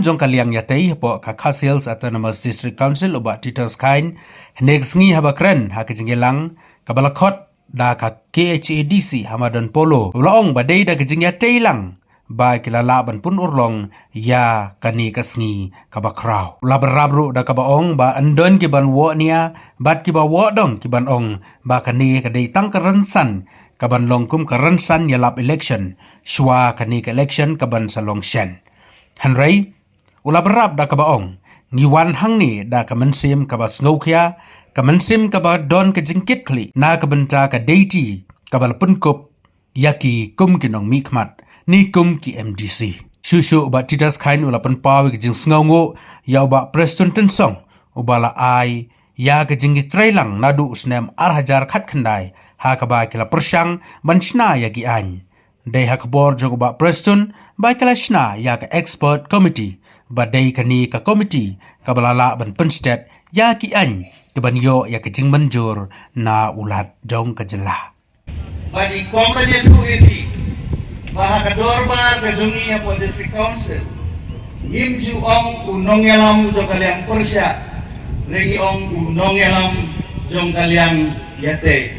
jong kaliang yatei po ka Khasiels Autonomous District Council oba Titus Kain next ngi habakren hakijingelang kabalakot da ka KHADC Hamadan Polo ulong badai da kijingya teilang ba kilala ban pun urlong ya kani kasngi kabakraw labrabru da kabaong ba andon kiban wo nia bat kiba wo dong kiban ong ba kani kadai tang karansan kaban longkum karansan ya lap election shwa kani ka election kaban salong shen hanrei ulabrab da kabaong ngiwan hangni da kamansim kabas ngaukia kamansim kaba don kajingkit kli na kabenta ka deity kabal punkup yaki kum kinong mikmat ni kum ki MDC shushu ba Titus Kain ulapan pawi kajing sngaungo ya ba Preston Tensong ubala ai ya kajing trailang nadu usnem arhajar khat khandai ha kaba kila persyang banchna yaki an dai hakbor jog ba Preston ba kila shna ya ka expert committee ba dai kani ka committee kabalala ban penstet yaki an keban yo ya kajing manjur na ulat jong kajela badi company tu ini bahaka dorbar ke dunia po district council imju ong unong yalam jong kaliang persya regi ong unong yalam jong kaliang yate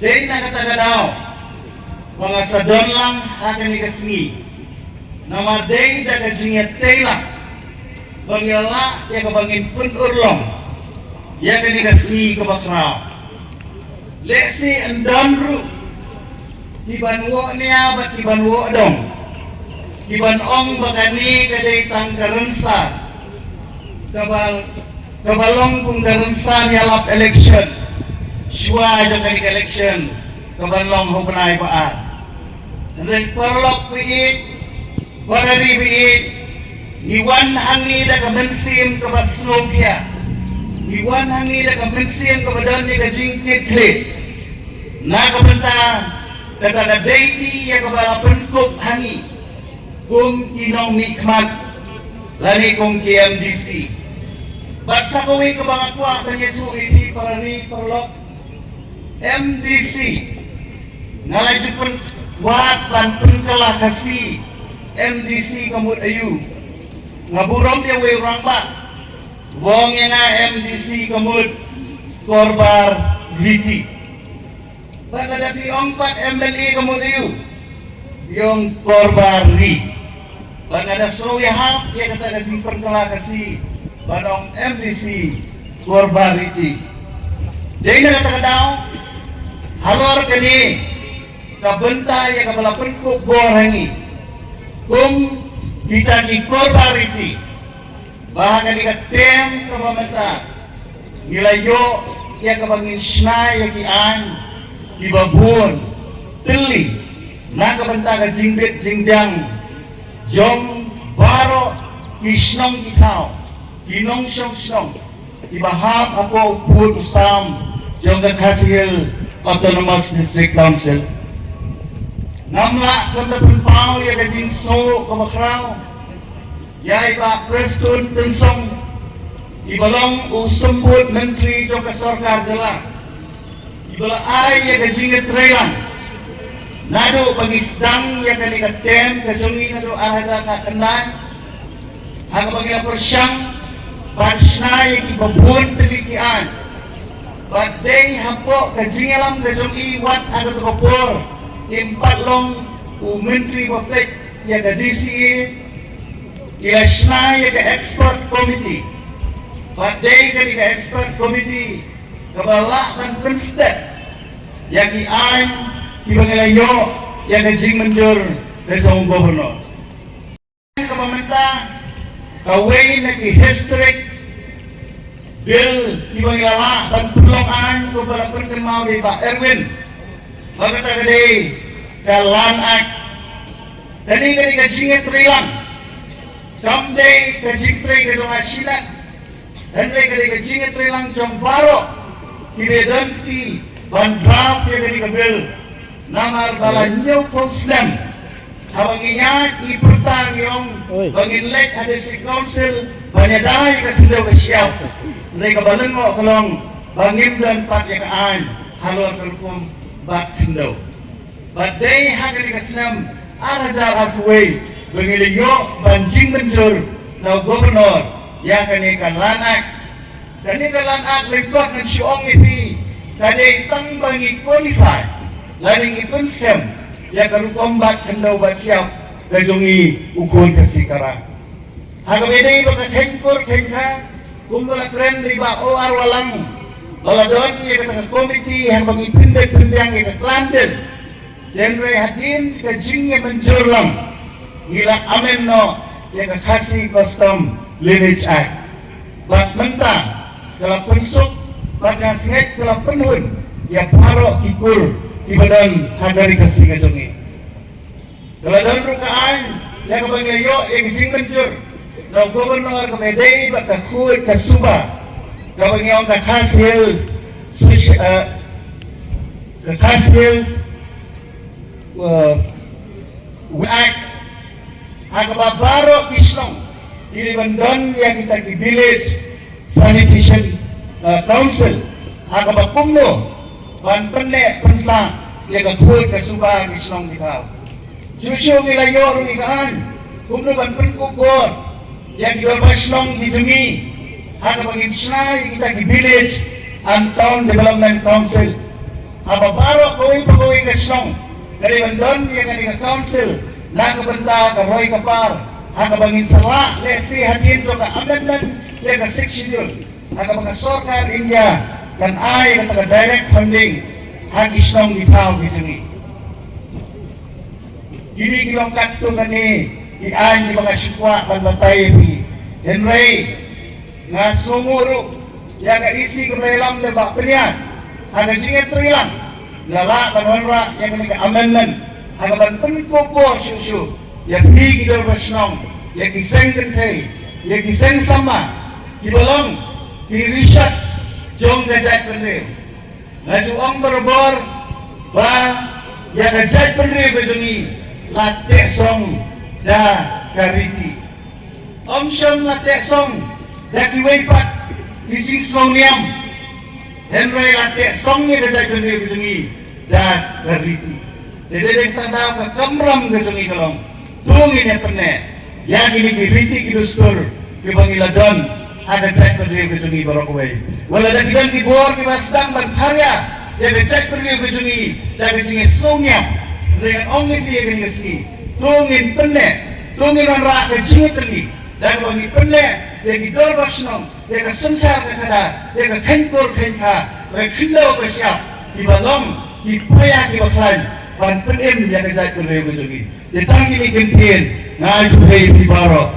day na katagadaw mga sadon lang akan ikasngi nama day daga jong yate lang bangyala ya kabangin pun urlong ya kan ikasngi kabakraw lesi andamru kiban wo niya bat kiban wo dong kiban ong bagani kadai tang karensa kabalong kung karensa niya lap election shwa jo kani election kabalong hupanay paa nanay parlok piit parari piit niwan hangi da kabensim kabasnogya niwan hangi da kabensim kabadan ni kajingkit klit na kabenta kata deity ya kabala penkuk hangi kum kinong mikmat lani kum KMDC basa kowe kabangakwa kanya tu iti parani perlok MDC ngalaju pen buat pan penkala kasi MDC kamut ayu ngaburong dia we rangba wong nga MDC kamut korbar griti pada di empat MLA kemudian yung korbari pada ada suruyahap dia kata di perkelakasi badong MDC korbari dia ini kata daw halor kini kabenta ya kabala penkuk borangi kum kita di korbari bahkan di tem kabamata nilayo ya kabangin shna ya kian kibabun teli na kabenta ka jingbit jingdang jong baro kisnong ikaw kinong siyong ibahap ako put usam jong ka Khasiels Autonomous District Council namla kanda punpaw ya ka jingso kamakraw ya iba Preston Tensong ibalong usumbut menteri jong ka sarkar jala ibala ay ya kajingat trailan nado pangisdang ya kanikatem kajungi nado ahada ka kanlan ang pagila persyang bansna ya kibabun telikian badai hampo kajingalam kajungi wat aga tukapur impat long menteri waflik ya ka DCE ya shna ya ka expert committee badai ka expert committee kabala dan penstet yang ian kibangalayo yang kajing menjur desong gubernur kabamenta kaway na ki-historic bill kibangala dan perlongan kubalapan kemau di Pak Erwin magkata kadi kalan act tadi kadi kajing trilang someday kajing tri kadong asilat dan kadi kajing trilang jong baro kiredanti bandraf ya dari kabil namar balanyo posnem habang inya ipertang yung banginlek ada si council banyaday katindaw kasyaw nday kabalan mo kalong bangim dan pat yakaan halor kalupong bat tindaw baday hagani kasnam arajar halfway Bengiliyo banjing menjur na gubernur ya kanikan lanak lingkot ng siyong iti kani itang bangi qualify laning ipun sem ya karukombat kandaw basyap kajungi ukun kasikara hagabede baka kengkur kengka kumula kren liba o arwalang baladon ya kata komiti yang bangi pindang ya London yang hadin kajingnya menjur lang gila amen no ya kasih custom lineage act bat mentang kalau pensuk bat nasihat kalau penhun ya paro ikur ibadan hadari kasih kajongi kalau dan rukaan ya kabangayo ya kising menjur no gubernur kamedei bat kakuy kasuba kabangayo kakasih act Agababaro Kisnong di Bandon yang kita di Village Sanitation Council Agabapumno Ban Pene Pensa yang kakuy kasuba Kisnong kita Jusyo kilayo ruikaan Kumno Ban Penkukor yang di Basnong di Dungi Agabagin Sinay kita di Village and Town Development Council Agababaro Kuy Kisnong dari Bandon yang di Council nakabenta ka Roy Kapar hakabangin sala lesi hadin to ka amendment ya ka section yun hakabang sokar India kan ay ka direct funding hagisnong itaw bituni gini kilong katto kani ian di mga sukwa pagbatay ni Henry nga sumuro ya ka isi ko melam le ba penya haga jinget trilang lala kanwara ya ka amendment hagaban penkupo susu ya pigi dor basnong ya kiseng kentay ya kiseng sama kibalong kirisat jong gajat penre ngaju ang berbor ba ya gajat penre bejuni latte song da kariti om syam latte song da kiway pat kising song niam henry latte song ni gajat penre bejuni da kariti Dedek tanda ka kamram gatungi kalong tungin ya penne ya gini kiriti kidustur kibangiladon ada cek pedri gatungi barokway wala da kidan kibor kibasdang ban karya ya da cek pedri gatungi da gatungi songnya dengan ongit dia gini sini tungin penne tungin an ra gatungi teli dan bangi penne ya kidor basnong ya ka sensar ka kada ya ka kengkur kengka ya kindau ka siap kibalong kipaya kibaklan pan penin yang saya kerja begini. Ditanggi ni kentien, ngaji di baro.